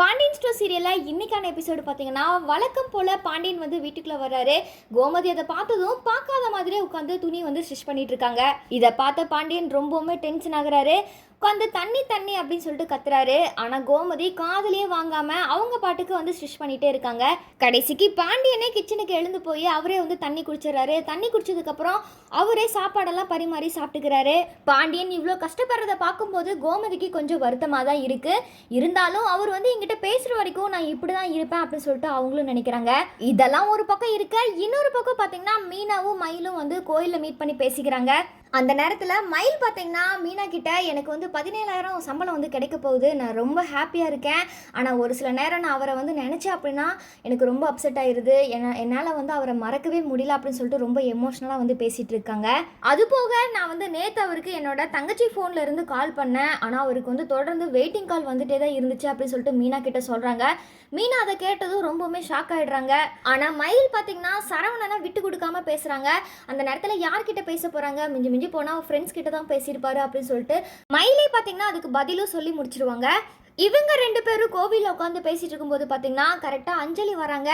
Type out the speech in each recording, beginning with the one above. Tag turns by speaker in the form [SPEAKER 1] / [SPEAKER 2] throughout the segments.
[SPEAKER 1] Pandian store சீரியலில் இன்னைக்கான episode பார்த்தீங்கன்னா வழக்கம் போல் பாண்டியன் வந்து வீட்டுக்குள்ளே வர்றாரு. கோமதி அதை பார்த்ததும் பார்க்காத மாதிரியே உட்காந்து துணி வந்து ஸ்டிச் பண்ணிட்டு இருக்காங்க. இதை பார்த்த பாண்டியன் ரொம்பவுமே டென்ஷன் ஆகுறாரு. உட்காந்து தண்ணி தண்ணி அப்படின்னு சொல்லிட்டு கத்துறாரு. ஆனால் கோமதி காதலியே வாங்காமல் அவங்க பாட்டுக்கு வந்து ஸ்டிச் பண்ணிகிட்டே இருக்காங்க. கடைசிக்கு பாண்டியனே கிச்சனுக்கு எழுந்து போய் அவரே வந்து தண்ணி குடிச்சிடறாரு. தண்ணி குடிச்சதுக்கப்புறம் அவரே சாப்பாடெல்லாம் பரிமாறி சாப்பிட்டுக்கிறாரு. பாண்டியன் இவ்வளோ கஷ்டப்படுறத பார்க்கும்போது கோமதிக்கு கொஞ்சம் வருத்தமாக தான் இருக்குது. இருந்தாலும் அவர் வந்து என்கிட்ட பேசுகிற வரைக்கும் நான் இப்படி தான் இருப்பேன் அப்படின்னு சொல்லிட்டு அவங்களும் நினைக்கிறாங்க. இதெல்லாம் ஒரு பக்கம் இருக்க, இன்னொரு பக்கம் பார்த்தீங்கன்னா மீனாவும் மயிலும் வந்து கோயிலில் மீட் பண்ணி பேசிக்கிறாங்க. அந்த நேரத்தில் மயில் பார்த்தீங்கன்னா மீனா கிட்ட எனக்கு வந்து 17,000 சம்பளம் வந்து கிடைக்க போகுது, நான் ரொம்ப ஹாப்பியாக இருக்கேன். ஆனால் ஒரு சில நேரம் நான் அவரை வந்து நினச்சேன் அப்படின்னா எனக்கு ரொம்ப அப்செட் ஆயிடுது, என்னால் வந்து அவரை மறக்கவே முடியல அப்படின்னு சொல்லிட்டு ரொம்ப எமோஷ்னலாக வந்து பேசிகிட்டு இருக்காங்க. அது போக நான் வந்து நேற்று அவருக்கு என்னோட தங்கச்சி ஃபோனில் இருந்து கால் பண்ணேன். ஆனால் அவருக்கு வந்து தொடர்ந்து வெயிட்டிங் கால் வந்துட்டே தான் இருந்துச்சு அப்படின்னு சொல்லிட்டு மீனா கிட்ட சொல்கிறாங்க. மீனா அதை கேட்டதும் ரொம்பவுமே ஷாக் ஆகிடுறாங்க. ஆனால் மயில் பார்த்தீங்கன்னா சரவணனை விட்டு கொடுக்காம பேசுகிறாங்க. அந்த நேரத்தில் யார்கிட்ட பேச போகிறாங்க, மிஞ்சி போனால் ஃப்ரெண்ட்ஸ் கிட்ட தான் பேசியிருப்பாரு அப்படின்னு சொல்லிட்டு மயிலே பார்த்தீங்கன்னா அதுக்கு பதிலும் சொல்லி முடிச்சிருவாங்க. இவங்க 2 பேரும் கோவிலில் உட்காந்து பேசிட்டு இருக்கும்போது பார்த்தீங்கன்னா கரெக்டாக அஞ்சலி வராங்க.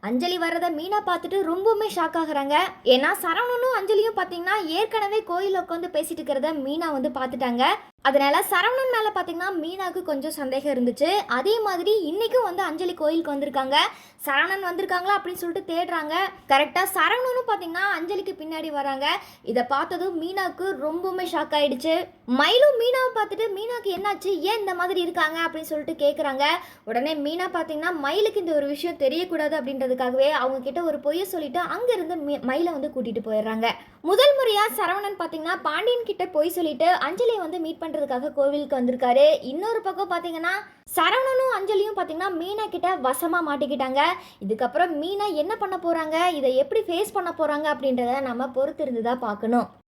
[SPEAKER 1] அஞ்சலி வர்றதை மீனா பார்த்துட்டு ரொம்பவுமே ஷாக் ஆகுறாங்க. ஏன்னா சரவணனும் அஞ்சலியும் பார்த்தீங்கன்னா ஏற்கனவே கோயிலில் உட்காந்து பேசிட்டு இருக்கிறத மீனா வந்து பார்த்துட்டாங்க. அதனால சரவணன் மேலே பார்த்தீங்கன்னா மீனாவுக்கு கொஞ்சம் சந்தேகம் இருந்துச்சு. அதே மாதிரி இன்னைக்கும் வந்து அஞ்சலி கோயிலுக்கு வந்திருக்காங்க. சரவணன் வந்திருக்காங்களா அப்படின்னு சொல்லிட்டு தேடுறாங்க. கரெக்டாக சரவணனும் பார்த்தீங்கன்னா அஞ்சலிக்கு பின்னாடி வராங்க. இதை பார்த்ததும் மீனாவுக்கு ரொம்பவுமே ஷாக் ஆயிடுச்சு. மயிலும் மீனாவை பார்த்துட்டு மீனாவுக்கு என்னாச்சு, ஏன் இந்த மாதிரி இருக்காங்க அப்படின்னு சொல்லிட்டு கேட்குறாங்க. உடனே மீனா பார்த்தீங்கன்னா மயிலுக்கு இந்த ஒரு விஷயம் தெரியக்கூடாது அப்படின்றதுக்காகவே அவங்க கிட்ட ஒரு பொய்யை சொல்லிட்டு அங்கேருந்து மயிலை வந்து கூட்டிகிட்டு போயிடுறாங்க. முதல் முறையாக சரவணன் பார்த்தீங்கன்னா பாண்டியன் கிட்ட பொய் சொல்லிட்டு அஞ்சலியை வந்து மீட் பண்ணுறதுக்காக கோவிலுக்கு வந்திருக்காரு. இன்னொரு பக்கம் பார்த்தீங்கன்னா சரவணனும் அஞ்சலியும் பார்த்தீங்கன்னா மீனா கிட்ட வசமாக மாட்டிக்கிட்டாங்க. இதுக்கப்புறம் மீனா என்ன பண்ண போகிறாங்க, இதை எப்படி ஃபேஸ் பண்ண போகிறாங்க அப்படின்றத நம்ம பொறுத்திருந்து தான் பார்க்கணும்.